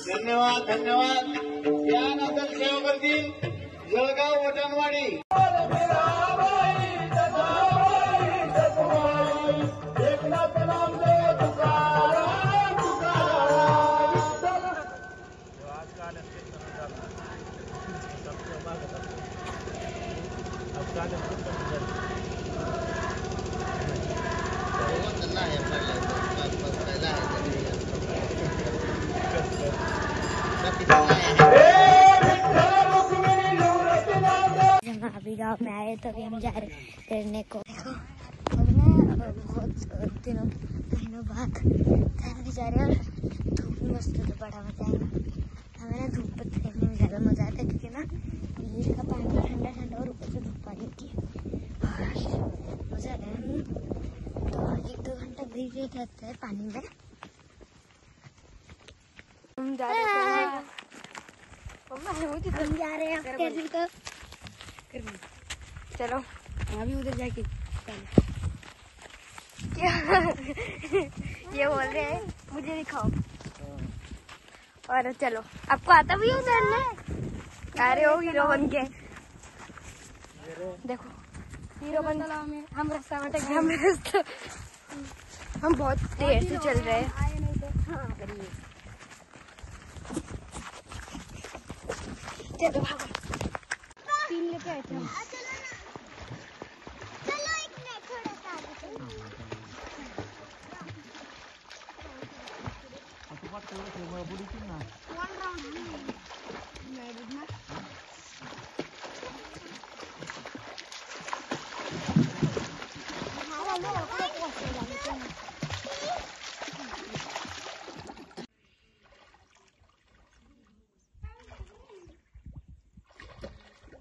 धन्यवाद धन्यवाद. यानंतर सेवा करतील जळगाव वटणवाडी. अभी गाँव में आए तो अभी हम जा रहे तैरने को. देखो और मैं बहुत दिनों महीनों बाद तैरने जा रहे हैं और धूप में मस्त तो बड़ा मजा आएगा. हमें ना धूप पर तैरने में ज़्यादा मजा आता है क्योंकि ना ये का पानी ठंडा ठंडा और ऊपर से धूप आ जाती है और मजा आता है. तो 1-2 घंटा भीग रहता है पानी में. हम जा रहे हैं तैरने को. चलो अभी उधर जाके क्या ये बोल रहे हैं मुझे दिखाओ. और चलो आपको आता भी उतरने. आ रहे हो हीरो बन के. देखो हीरो बन हम रास्ता में हम बहुत देर से चल रहे हैं. चलो भागो. 3 लेके आए थे हम.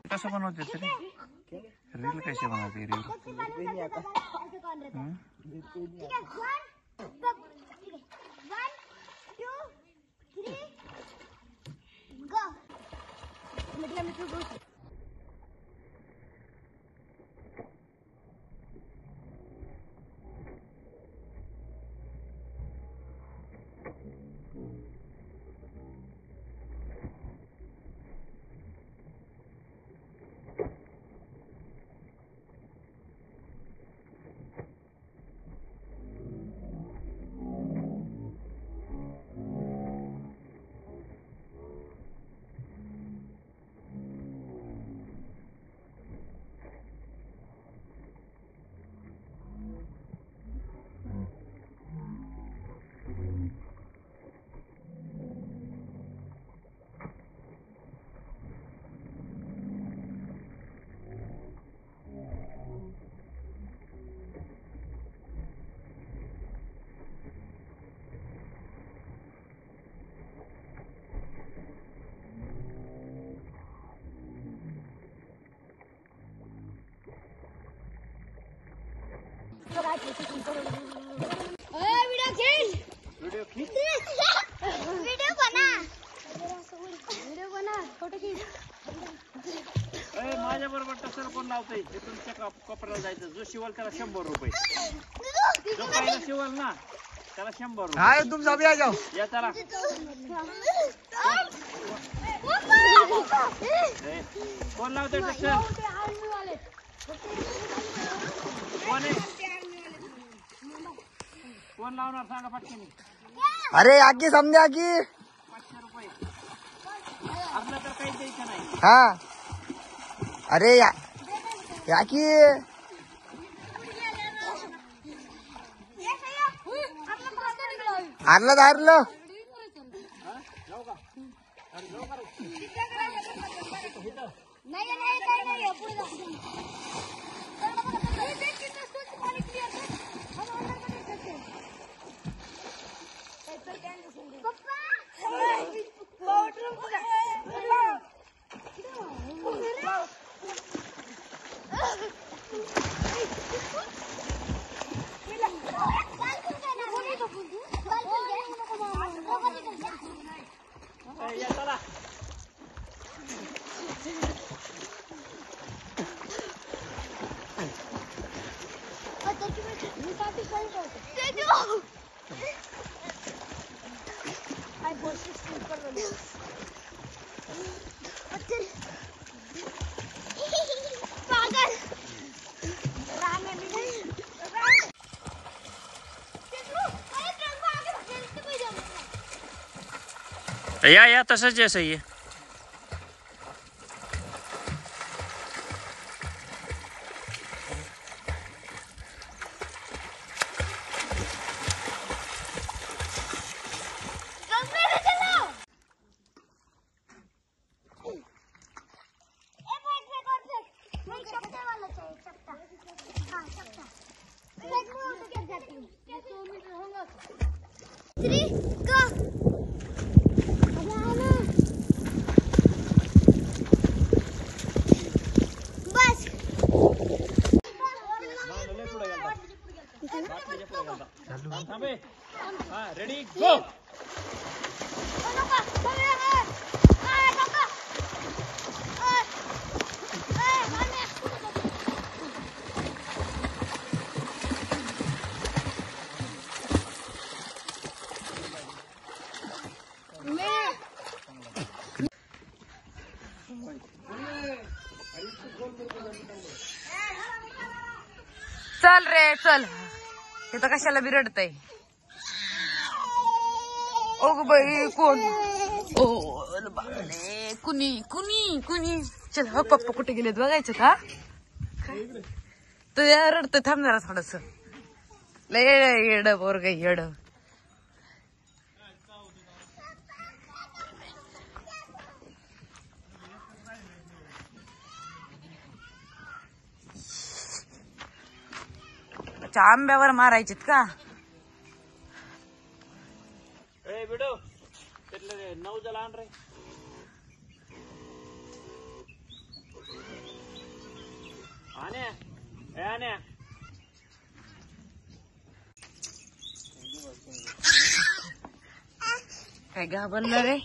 कैसे बनाते थे रील? कैसे बनाते रील? नहीं आता. ठीक है 1 2 माझ्या बरोबर टसर कोण लावतंय ते तुमच्या कोपऱ्याला जायचं. जो शिवाल त्याला 100 रुपये. जो पहिला शिवाल ना त्याला 100 रुपये. हाँ तुम सब आ जाओ. या चला. कोण लावतंय टसर? कोण लावणार सांगा पटकन. अरे आगे समझे आगे. 500 रुपये. आपलं तर काही द्यायचं नाही. हाँ अरे याकी हारलं हारलं. या चला. या तसंच आहे सही. रेडी गो. चल रे चल. तिथं कशाला बिरडतय. ओग बाई कोण. ओ बापरे. कुणी कुणी कुणी. चल हो पप्पा कुठे गेलेत बघायचं का. तू रडतोय थांब जरा थोडस. लय येड पोरग येड. आंब्यावर मारायचेत का. ए बिडो तिथले 9 जला आण रे. आण्या काय घाबरलं रे.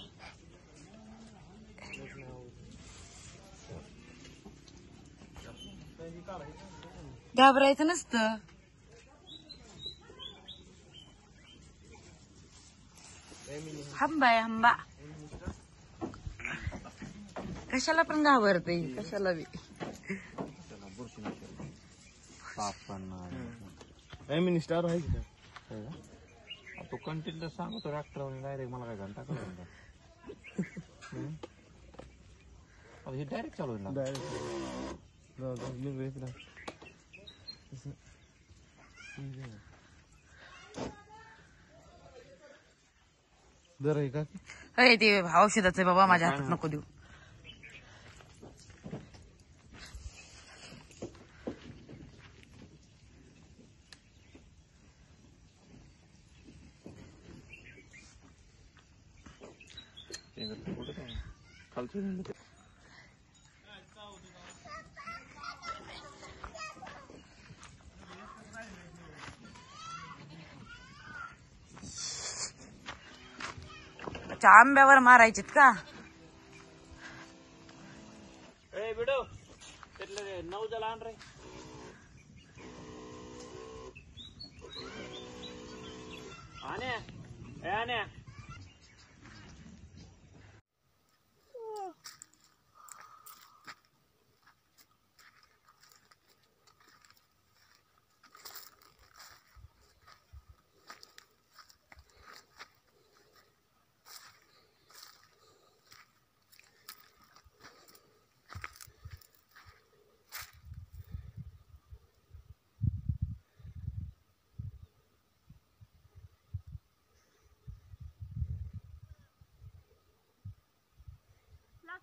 घाबरायचं नसतं. हंबा आहे हंबा. कशाला पण घाबरते, कशाला बी. स्टार आहे की तो कंटेंट सांगतो डॉक्टर डायरेक्ट मला काय घंटा करून हे डायरेक्ट चालू अरे ते औषधाचं बाबा माझ्या हातात नको देऊ. आंब्यावर मारायचेत का? ए बिडो त्यातलं 9 जला आण रे. आण्या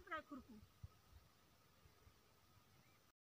काय खुरपू